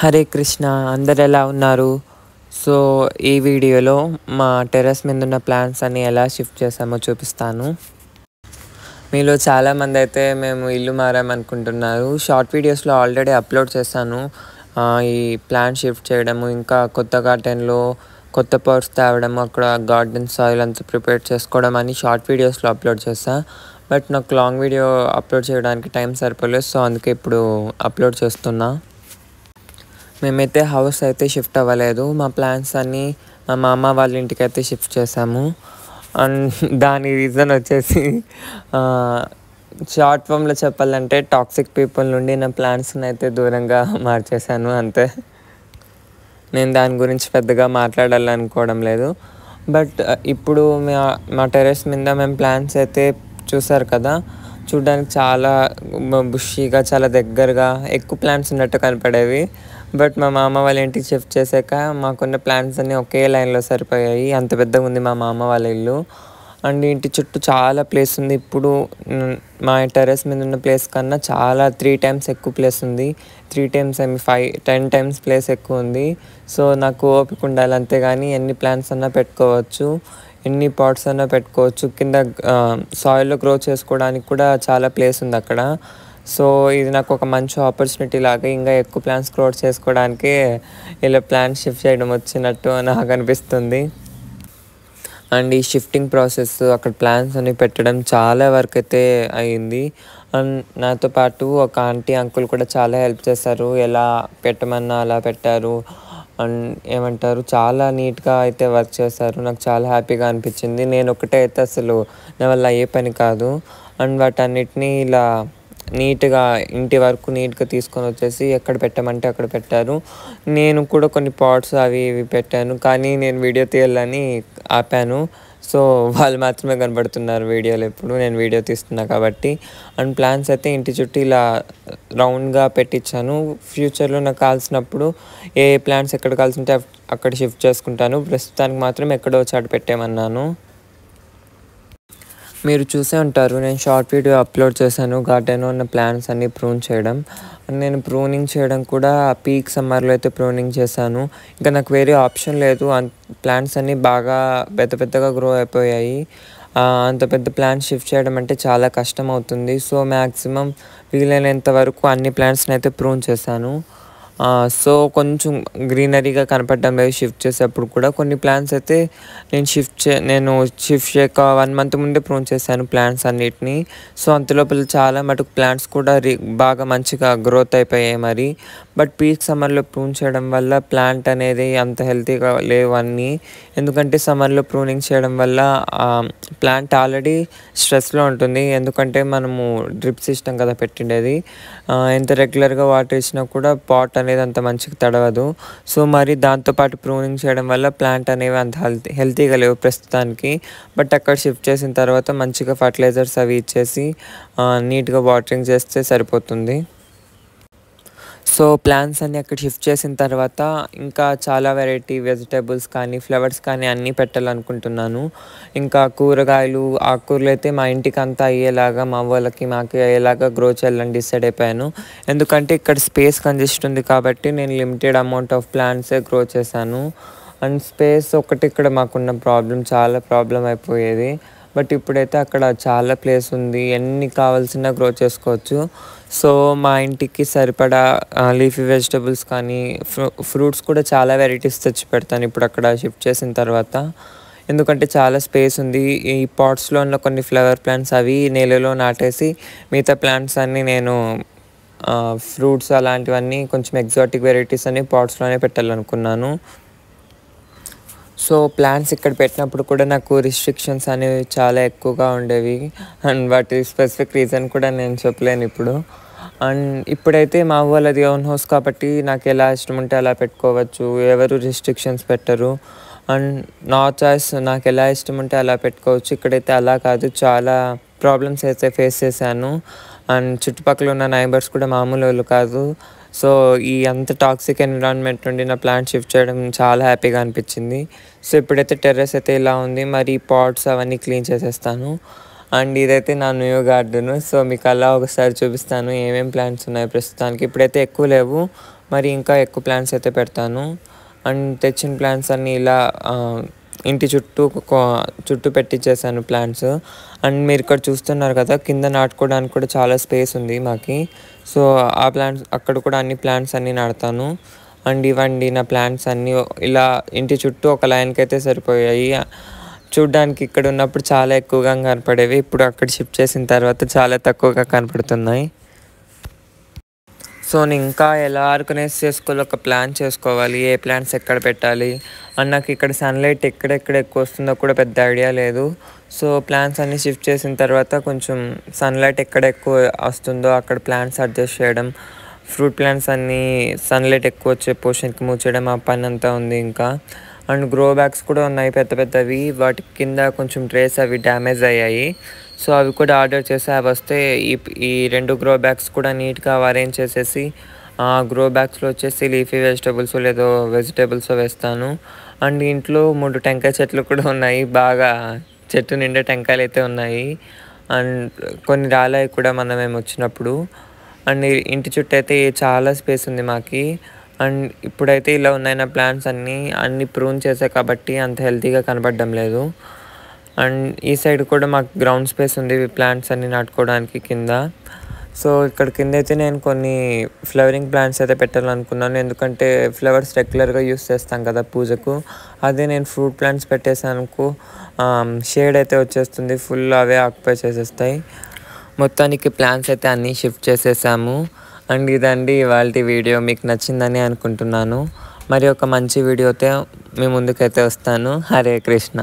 హరే కృష్ణ, అందరు ఎలా ఉన్నారు? సో ఈ వీడియోలో మా టెర్రస్ మీద ఉన్న ప్లాంట్స్ అన్ని ఎలా షిఫ్ట్ చేసామో చూపిస్తాను. మీలో చాలామంది అయితే మేము ఇల్లు మారామనుకుంటున్నారు. షార్ట్ వీడియోస్లో ఆల్రెడీ అప్లోడ్ చేశాను. ఈ ప్లాంట్ షిఫ్ట్ చేయడము, ఇంకా కొత్త గార్డెన్లో కొత్త పాట్స్ తేవడము, అక్కడ గార్డెన్ సాయిల్ అంతా ప్రిపేర్ చేసుకోవడం అని షార్ట్ వీడియోస్లో అప్లోడ్ చేశాను. బట్ నాకు లాంగ్ వీడియో అప్లోడ్ చేయడానికి టైం సరిపోలేదు. సో అందుకే ఇప్పుడు అప్లోడ్ చేస్తున్నా. మేమైతే హౌస్ అయితే షిఫ్ట్ అవ్వలేదు. మా ప్లాన్స్ అన్నీ మా మామ వాళ్ళ ఇంటికి అయితే షిఫ్ట్ చేసాము. అండ్ దాని రీజన్ వచ్చేసి షార్ట్ ఫామ్లో చెప్పాలంటే టాక్సిక్ పీపుల్ నుండి నా ప్లాన్స్ని అయితే దూరంగా మార్చేశాను అంతే. నేను దాని గురించి పెద్దగా మాట్లాడాలనుకోవడం లేదు. బట్ ఇప్పుడు మా టెర్రస్ మీద మేము ప్లాంట్స్ అయితే చూసారు కదా, చూడడానికి చాలా బుషీగా, చాలా దగ్గరగా ఎక్కువ ప్లాంట్స్ ఉన్నట్టు కనపడేవి. బట్ మా మామ వాళ్ళ ఇంటికి షిఫ్ట్ చేశాక మాకున్న ప్లాంట్స్ అన్నీ ఒకే లైన్లో సరిపోయాయి. అంత పెద్దగా ఉంది మా మామ వాళ్ళ ఇల్లు. అండ్ ఇంటి చుట్టూ చాలా ప్లేస్ ఉంది. ఇప్పుడు మా టెర్రస్ మీద ఉన్న ప్లేస్ కన్నా చాలా 3 times ఎక్కువ ప్లేస్ ఉంది. 3 times 10 times ప్లేస్ ఎక్కువ ఉంది. సో నాకు ఓపిక ఉండాలి, అంతేగాని ఎన్ని ప్లాంట్స్ అన్నా పెట్టుకోవచ్చు, ఎన్ని పాట్స్ అన్నా పెట్టుకోవచ్చు. కింద సాయిల్లో గ్రో చేసుకోవడానికి కూడా చాలా ప్లేస్ ఉంది అక్కడ. సో ఇది నాకు ఒక మంచి ఆపర్చునిటీ లాగా, ఇంకా ఎక్కువ ప్లాంట్స్ గ్రో చేసుకోవడానికి ఇలా ప్లాంట్స్ షిఫ్ట్ చేయడం వచ్చినట్టు నాకు అనిపిస్తుంది. అండ్ ఈ షిఫ్టింగ్ ప్రాసెస్, అక్కడ ప్లాన్స్ అన్ని పెట్టడం చాలా వరకు అయితే అయింది. అండ్ నాతో పాటు ఒక ఆంటీ అంకుల్ కూడా చాలా హెల్ప్ చేశారు. ఎలా పెట్టమన్నా అలా పెట్టారు. అండ్ ఏమంటారు, చాలా నీట్గా అయితే వర్క్ చేశారు. నాకు చాలా హ్యాపీగా అనిపించింది. నేను ఒకటే అయితే అసలు నా వల్ల అయ్యే పని కాదు. అండ్ వాటన్నిటినీ ఇలా నీట్గా ఇంటి వరకు నీట్గా తీసుకొని వచ్చేసి ఎక్కడ పెట్టమంటే అక్కడ పెట్టారు. నేను కూడా కొన్ని పాట్స్ అవి ఇవి పెట్టాను, కానీ నేను వీడియో తీయాలని ఆపాను. సో వాళ్ళు మాత్రమే కనబడుతున్నారు వీడియోలో ఇప్పుడు నేను వీడియో తీస్తున్నా కాబట్టి. అండ్ ప్లాన్స్ అయితే ఇంటి చుట్టూ ఇలా రౌండ్గా పెట్టించాను. ఫ్యూచర్లో నాకు కావాల్సినప్పుడు ఏ ప్లాంట్స్ ఎక్కడ కావాల్సింటే అక్కడ షిఫ్ట్ చేసుకుంటాను. ప్రస్తుతానికి మాత్రం ఎక్కడో చోట పెట్టేమన్నాను. మీరు చూసే ఉంటారు, నేను షార్ట్ వీడియో అప్లోడ్ చేశాను గార్డెన్లో ఉన్న ప్లాంట్స్ అన్నీ ప్రూన్ చేయడం. నేను ప్రూనింగ్ చేయడం కూడా పీక్ సమ్మర్లో అయితే ప్రూనింగ్ చేశాను. ఇంకా నాకు వేరే ఆప్షన్ లేదు. ప్లాంట్స్ అన్నీ బాగా పెద్దగా గ్రో అయిపోయాయి. అంత పెద్ద ప్లాంట్స్ షిఫ్ట్ చేయడం అంటే చాలా కష్టం అవుతుంది. సో మ్యాక్సిమం వీలైనంత వరకు అన్ని ప్లాంట్స్ని అయితే ప్రూన్ చేశాను. సో కొంచెం గ్రీనరీగా కనపడడం లేదు షిఫ్ట్ చేసేటప్పుడు కూడా. కొన్ని ప్లాంట్స్ అయితే నేను షిఫ్ట్ చేయక 1 month ముందే ప్రూన్ చేశాను ప్లాంట్స్ అన్నిటినీ. సో అంతలోపల చాలా మటుకు ప్లాంట్స్ కూడా బాగా మంచిగా గ్రోత్ అయిపోయాయి మరి. బట్ పీక్ సమ్మర్లో ప్రూన్ చేయడం వల్ల ప్లాంట్ అనేది అంత హెల్తీగా లేవు అన్నీ. ఎందుకంటే సమ్మర్లో ప్రూనింగ్ చేయడం వల్ల ప్లాంట్ ఆల్రెడీ స్ట్రెస్లో ఉంటుంది. ఎందుకంటే మనము డ్రిప్ సిస్టమ్ కదా పెట్టిండేది. ఎంత రెగ్యులర్గా వాటర్ ఇచ్చినా కూడా పాట్ అనేది అంత మంచిగా తడవదు. సో మరి దాంతోపాటు ప్రూనింగ్ చేయడం వల్ల ప్లాంట్ అనేవి అంత హెల్తీగా లేవు ప్రస్తుతానికి. బట్ అక్కడ షిఫ్ట్ చేసిన తర్వాత మంచిగా ఫర్టిలైజర్స్ అవి ఇచ్చేసి నీట్గా వాటరింగ్ చేస్తే సరిపోతుంది. సో ప్లాంట్స్ అన్నీ అక్కడ షిఫ్ట్ చేసిన తర్వాత ఇంకా చాలా వెరైటీ వెజిటేబుల్స్ కానీ ఫ్లవర్స్ కానీ అన్నీ పెట్టాలనుకుంటున్నాను. ఇంకా కూరగాయలు, ఆకుకూరలు అయితే మా ఇంటికి అంతా అయ్యేలాగా, మా వాళ్ళకి మాకు అయ్యేలాగా గ్రో చేయాలని డిసైడ్ అయిపోయాను. ఎందుకంటే ఇక్కడ స్పేస్ కంజెస్ట్ ఉంది కాబట్టి నేను లిమిటెడ్ అమౌంట్ ఆఫ్ ప్లాంట్సే గ్రో చేశాను. అండ్ స్పేస్ ఒకటి ఇక్కడ మాకున్న చాలా ప్రాబ్లం అయిపోయేది. బట్ ఇప్పుడైతే అక్కడ చాలా ప్లేస్ ఉంది, ఎన్ని కావాల్సిన గ్రో చేసుకోవచ్చు. సో మా ఇంటికి సరిపడా లీఫీ వెజిటబుల్స్ కానీ ఫ్రూట్స్ కూడా చాలా వెరైటీస్ తెచ్చి పెడతాను ఇప్పుడు అక్కడ షిఫ్ట్ చేసిన తర్వాత. ఎందుకంటే చాలా స్పేస్ ఉంది. ఈ పాట్స్లో ఉన్న కొన్ని ఫ్లవర్ ప్లాంట్స్ అవి నేలలో నాటేసి మిగతా ప్లాంట్స్ అన్నీ నేను ఫ్రూట్స్ అలాంటివన్నీ కొంచెం ఎగ్జాటిక్ వెరైటీస్ అన్ని పాట్స్లోనే పెట్టాలనుకున్నాను. సో ప్లాంట్స్ ఇక్కడ పెట్టినప్పుడు కూడా నాకు రిస్ట్రిక్షన్స్ అనేవి చాలా ఎక్కువగా ఉండేవి. అండ్ వాటి స్పెసిఫిక్ రీజన్ కూడా నేను చెప్పలేను ఇప్పుడు. అండ్ ఇప్పుడైతే మా వాళ్ళది ఓన్ హౌస్ కాబట్టి నాకు ఎలా ఇష్టం ఉంటే అలా పెట్టుకోవచ్చు, ఎవరు రిస్ట్రిక్షన్స్ పెట్టరు. అండ్ నా చాయిస్, నాకు ఎలా ఇష్టం ఉంటే అలా పెట్టుకోవచ్చు. ఇక్కడైతే అలా కాదు, చాలా ప్రాబ్లమ్స్ అయితే ఫేస్ చేశాను. అండ్ చుట్టుపక్కల ఉన్న నైబర్స్ కూడా మామూలు వాళ్ళు కాదు. సో ఈ అంత టాక్సిక్ ఎన్విరాన్మెంట్ నుండి నా ప్లాంట్ షిఫ్ట్ చేయడం చాలా హ్యాపీగా అనిపించింది. సో ఇప్పుడైతే టెర్రస్ అయితే ఇలా ఉంది. మరి పాట్స్ అవన్నీ క్లీన్ చేసేస్తాను. అండ్ ఇదైతే నా న్యూ గార్డెన్. సో మీకు అలా ఒకసారి చూపిస్తాను ఏమేమి ప్లాంట్స్ ఉన్నాయి ప్రస్తుతానికి. ఇప్పుడైతే ఎక్కువ లేవు, మరి ఇంకా ఎక్కువ ప్లాంట్స్ అయితే పెడతాను. అండ్ తెచ్చిన ప్లాంట్స్ అన్నీ ఇలా ఇంటి చుట్టూ పెట్టించేసాను ప్లాంట్స్. అండ్ మీరు ఇక్కడ చూస్తున్నారు కదా, కింద నాటుకోవడానికి కూడా చాలా స్పేస్ ఉంది మాకి. సో ఆ ప్లాంట్స్ అక్కడ కూడా అన్ని ప్లాంట్స్ అన్నీ నాటుతాను. అండ్ ఇవ్వండి నా ప్లాంట్స్ అన్నీ ఇలా ఇంటి చుట్టూ ఒక లైన్కి అయితే సరిపోయాయి. చూడ్డానికి ఇక్కడ ఉన్నప్పుడు చాలా ఎక్కువగా కనపడేవి, ఇప్పుడు అక్కడ షిఫ్ట్ చేసిన తర్వాత చాలా తక్కువగా కనపడుతున్నాయి. సో నేను ఇంకా ఎలా ఆర్గనైజ్ చేసుకోవాలి, ఒక ప్లాన్ చేసుకోవాలి, ఏ ప్లాంట్స్ ఎక్కడ పెట్టాలి అండ్ నాకు ఇక్కడ సన్లైట్ ఎక్కడెక్కడ ఎక్కువ వస్తుందో కూడా పెద్ద ఐడియా లేదు. సో ప్లాంట్స్ అన్నీ షిఫ్ట్ చేసిన తర్వాత కొంచెం సన్లైట్ ఎక్కడ ఎక్కువ వస్తుందో అక్కడ ప్లాంట్స్ అడ్జస్ట్ చేయడం, ఫ్రూట్ ప్లాంట్స్ అన్నీ సన్లైట్ ఎక్కువ వచ్చే పోర్షన్కి మూవ్ చేయడం, ఆ పని అంతా ఉంది ఇంకా. అండ్ గ్రో బ్యాగ్స్ కూడా ఉన్నాయి పెద్ద పెద్దవి, వాటి కింద కొంచెం ట్రేస్ అవి డ్యామేజ్ అయ్యాయి. సో అవి కూడా ఆర్డర్ చేసి అవి వస్తే ఈ 2 గ్రో బ్యాగ్స్ కూడా నీట్గా అరేంజ్ చేసేసి గ్రో బ్యాగ్స్లో వచ్చేసి లీఫీ వెజిటేబుల్స్ లేదో వెజిటేబుల్స్ వేస్తాను. అండ్ ఇంట్లో 3 టెంకాయ చెట్లు కూడా ఉన్నాయి, బాగా చెట్టు నిండా టెంకాయలు అయితే ఉన్నాయి. అండ్ కొన్ని రాలాయి కూడా మేము వచ్చినప్పుడు. అండ్ ఇంటి చుట్టూ అయితే చాలా స్పేస్ ఉంది మాకి. అండ్ ఇప్పుడైతే ఇలా ఉన్నాయి నా ప్లాంట్స్ అన్నీ ప్రూన్ చేసాయి కాబట్టి అంత హెల్తీగా కనపడడం లేదు. అండ్ ఈ సైడ్ కూడా మాకు గ్రౌండ్ స్పేస్ ఉంది ప్లాంట్స్ అన్నీ నాటుకోవడానికి కింద. సో ఇక్కడ కింద అయితే నేను కొన్ని ఫ్లవరింగ్ ప్లాంట్స్ అయితే పెట్టాలనుకున్నాను, ఎందుకంటే ఫ్లవర్స్ రెగ్యులర్గా యూస్ చేస్తాం కదా పూజకు. అదే నేను ఫ్రూట్ ప్లాంట్స్ పెట్టేసానుకో షేడ్ అయితే వచ్చేస్తుంది, ఫుల్ అవే ఆక్యుపై చేసేస్తాయి. మొత్తానికి ప్లాంట్స్ అయితే అన్నీ షిఫ్ట్ చేసేసాము. అండ్ ఇదండి ఇవాళ వీడియో, మీకు నచ్చిందని అనుకుంటున్నాను. మరి ఒక మంచి వీడియోతో మీ ముందుకైతే వస్తాను. హరే కృష్ణ.